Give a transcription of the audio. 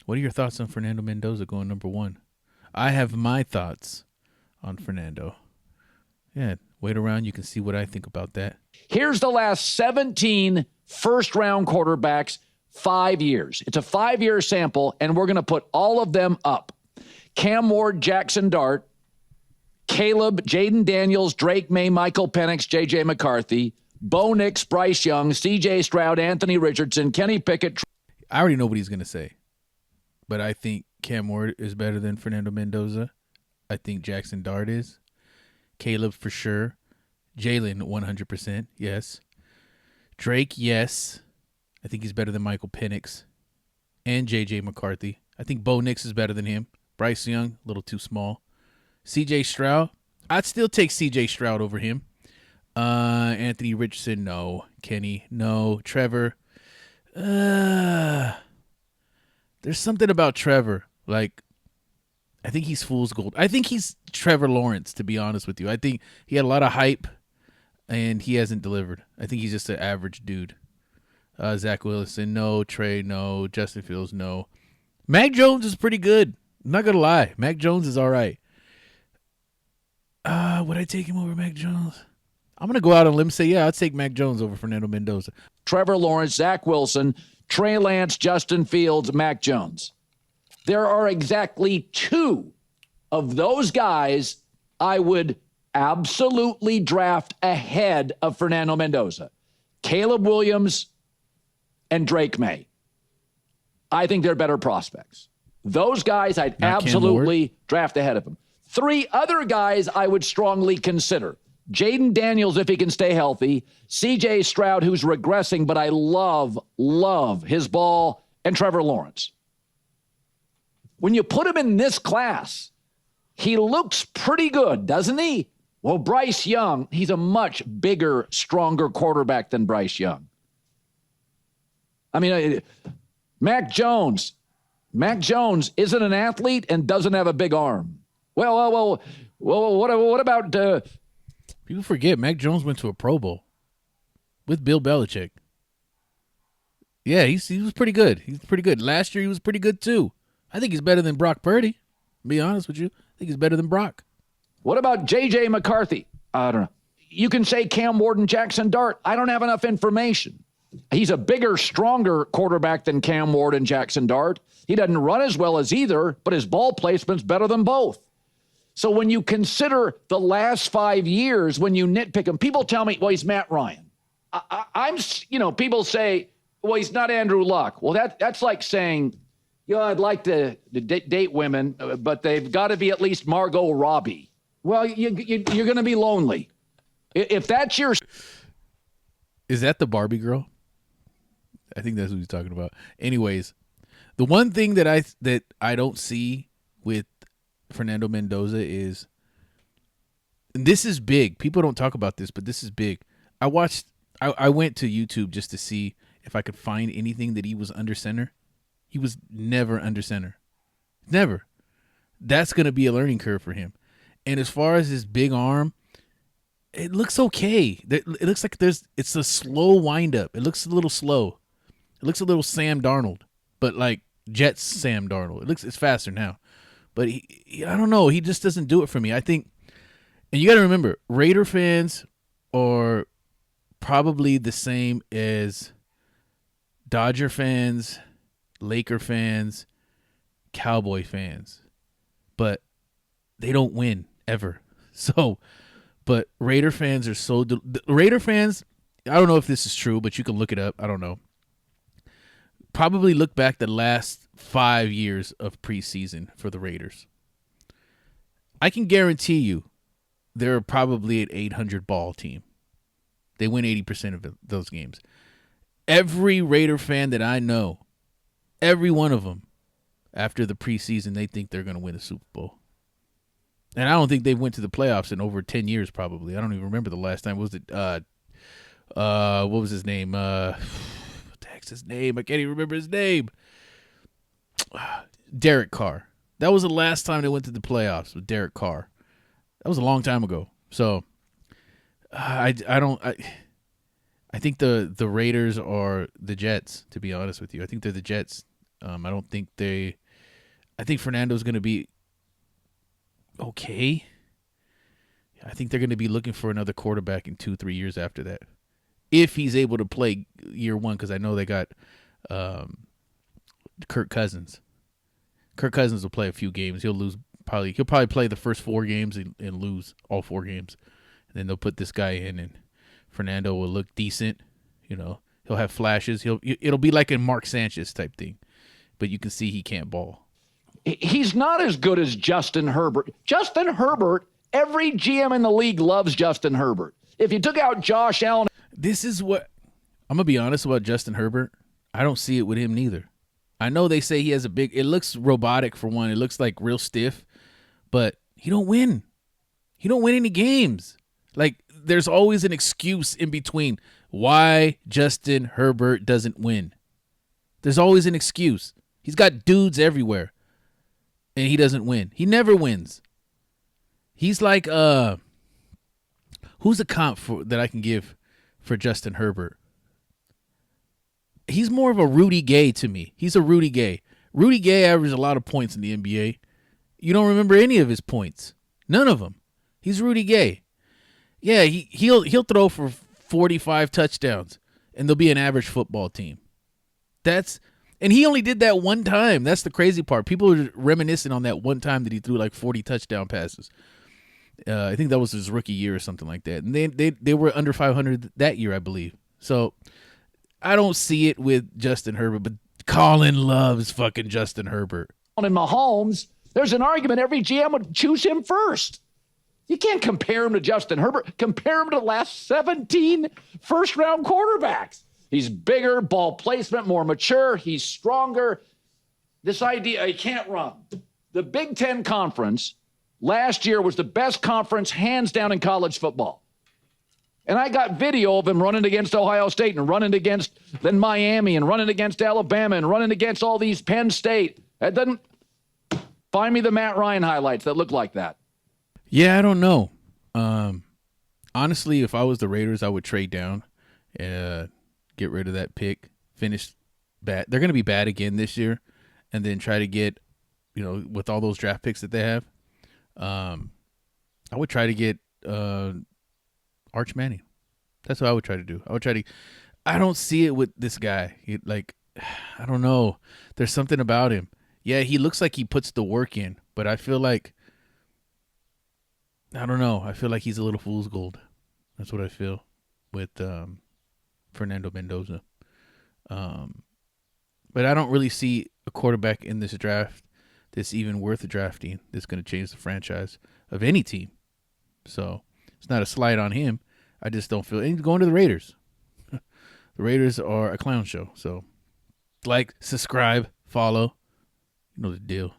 What are your thoughts on Fernando Mendoza going number one? I have my thoughts on Fernando. Yeah, wait around. You can see what I think about that. Here's the last 17 first-round quarterbacks, 5 years. It's a 5-year sample, and we're going to put all of them up. Cam Ward, Jackson Dart, Caleb, Jaden Daniels, Drake May, Michael Penix, J.J. McCarthy, Bo Nix, Bryce Young, C.J. Stroud, Anthony Richardson, Kenny Pickett. I already know what he's going to say, but I think Cam Ward is better than Fernando Mendoza. I think Jackson Dart is. Caleb for sure. Jalen 100%, yes. Drake, yes. I think he's better than Michael Penix and J.J. McCarthy. I think Bo Nix is better than him. Bryce Young, a little too small. C.J. Stroud, I'd still take C.J. Stroud over him. Anthony Richardson, no. Kenny, no. Trevor, there's something about Trevor. Like, I think he's fool's gold. I think he's Trevor Lawrence, to be honest with you. I think he had a lot of hype, and he hasn't delivered. I think he's just an average dude. Zach Wilson, no. Trey, no. Justin Fields, no. Mac Jones is pretty good. I'm not going to lie. Mac Jones is all right. Would I take him over Mac Jones? I'm going to go out on a limb and say, yeah, I'd take Mac Jones over Fernando Mendoza. Trevor Lawrence, Zach Wilson, Trey Lance, Justin Fields, Mac Jones. There are exactly 2 of those guys I would absolutely draft ahead of Fernando Mendoza. Caleb Williams and Drake May. I think they're better prospects. Those guys I'd absolutely draft ahead of him. 3 other guys I would strongly consider. Jaden Daniels, if he can stay healthy. C.J. Stroud, who's regressing, but I love his ball. And Trevor Lawrence. When you put him in this class, he looks pretty good, doesn't he? Well, Bryce Young, he's a much bigger, stronger quarterback than Bryce Young. I mean, Mac Jones isn't an athlete and doesn't have a big arm. Well, what about... People forget Mac Jones went to a Pro Bowl with Bill Belichick. Yeah, he was pretty good. He's pretty good. Last year, he was pretty good, too. I think he's better than Brock Purdy, to be honest with you. I think he's better than Brock. What about J.J. McCarthy? I don't know. You can say Cam Ward and Jackson Dart. I don't have enough information. He's a bigger, stronger quarterback than Cam Ward and Jackson Dart. He doesn't run as well as either, but his ball placement's better than both. So when you consider the last 5 years, when you nitpick him, people tell me, well, he's Matt Ryan. People say, well, he's not Andrew Luck. Well, that's like saying, I'd like to date women, but they've got to be at least Margot Robbie. Well, you're going to be lonely. If that's your... Is that the Barbie girl? I think that's what he's talking about. Anyways, the one thing that I don't see with Fernando Mendoza is, and this is big. People don't talk about this, but this is big. I went to YouTube just to see if I could find anything that he was under center. He was never under center. Never. That's going to be a learning curve for him. And as far as his big arm, it looks okay. It looks like it's a slow windup. It looks a little slow. It looks a little Sam Darnold, but like Jets Sam Darnold. It's faster now. But I don't know. He just doesn't do it for me. I think, and you got to remember, Raider fans are probably the same as Dodger fans, Laker fans, Cowboy fans, but they don't win ever. So, but Raider fans are Raider fans, I don't know if this is true, but you can look it up. I don't know. Probably look back the last 5 years of preseason for the Raiders. I can guarantee you they're probably an 800 ball team. They win 80% of those games. Every Raider fan that I know, every one of them, after the preseason, they think they're going to win a Super Bowl. And I don't think they went to the playoffs in over 10 years probably. I don't even remember the last time. What was his name? What the heck's his name? I can't even remember his name. Derek Carr. That was the last time they went to the playoffs with Derek Carr. That was a long time ago. So I think the Raiders are the Jets, to be honest with you. I think they're the Jets. I don't think they. I think Fernando's going to be okay. I think they're going to be looking for another quarterback in 2-3 years after that, if he's able to play year one. Because I know they got um, Kirk Cousins. Kirk Cousins will play a few games. He'll lose probably. He'll probably play the first 4 games and lose all 4 games, and then they'll put this guy in, and Fernando will look decent. He'll have flashes. It'll be like a Mark Sanchez type thing, but you can see he can't ball. He's not as good as Justin Herbert. Justin Herbert, every GM in the league loves Justin Herbert. If you took out Josh Allen. This is what I'm going to be honest about Justin Herbert. I don't see it with him neither. I know they say he has it looks robotic for one. It looks like real stiff, but he don't win. He don't win any games. Like, there's always an excuse in between why Justin Herbert doesn't win. There's always an excuse. He's got dudes everywhere, and he doesn't win. He never wins. He's like, who's a comp that I can give for Justin Herbert? He's more of a Rudy Gay to me. He's a Rudy Gay. Rudy Gay averaged a lot of points in the NBA. You don't remember any of his points. None of them. He's Rudy Gay. Yeah, he'll throw for 45 touchdowns, and they'll be an average football team. And he only did that one time. That's the crazy part. People are reminiscing on that one time that he threw like 40 touchdown passes. I think that was his rookie year or something like that. And they were under 500 that year, I believe. So I don't see it with Justin Herbert, but Colin loves fucking Justin Herbert. And Mahomes, there's an argument every GM would choose him first. You can't compare him to Justin Herbert. Compare him to the last 17 first-round quarterbacks. He's bigger, ball placement, more mature. He's stronger. This idea, he can't run. The Big Ten Conference last year was the best conference hands down in college football. And I got video of him running against Ohio State and running against then Miami and running against Alabama and running against all these Penn State. That doesn't find me the Matt Ryan highlights that look like that. Yeah, I don't know. Honestly, if I was the Raiders, I would trade down, get rid of that pick, finish bad. They're going to be bad again this year, and then try to get, with all those draft picks that they have, I would try to get Arch Manning. That's what I would try to do. I don't see it with this guy. I don't know. There's something about him. Yeah, he looks like he puts the work in, but I feel like, I don't know. I feel like he's a little fool's gold. That's what I feel with Fernando Mendoza. But I don't really see a quarterback in this draft that's even worth drafting that's going to change the franchise of any team. So it's not a slight on him. I just don't feel. And he's going to the Raiders. The Raiders are a clown show. So like, subscribe, follow. You know the deal.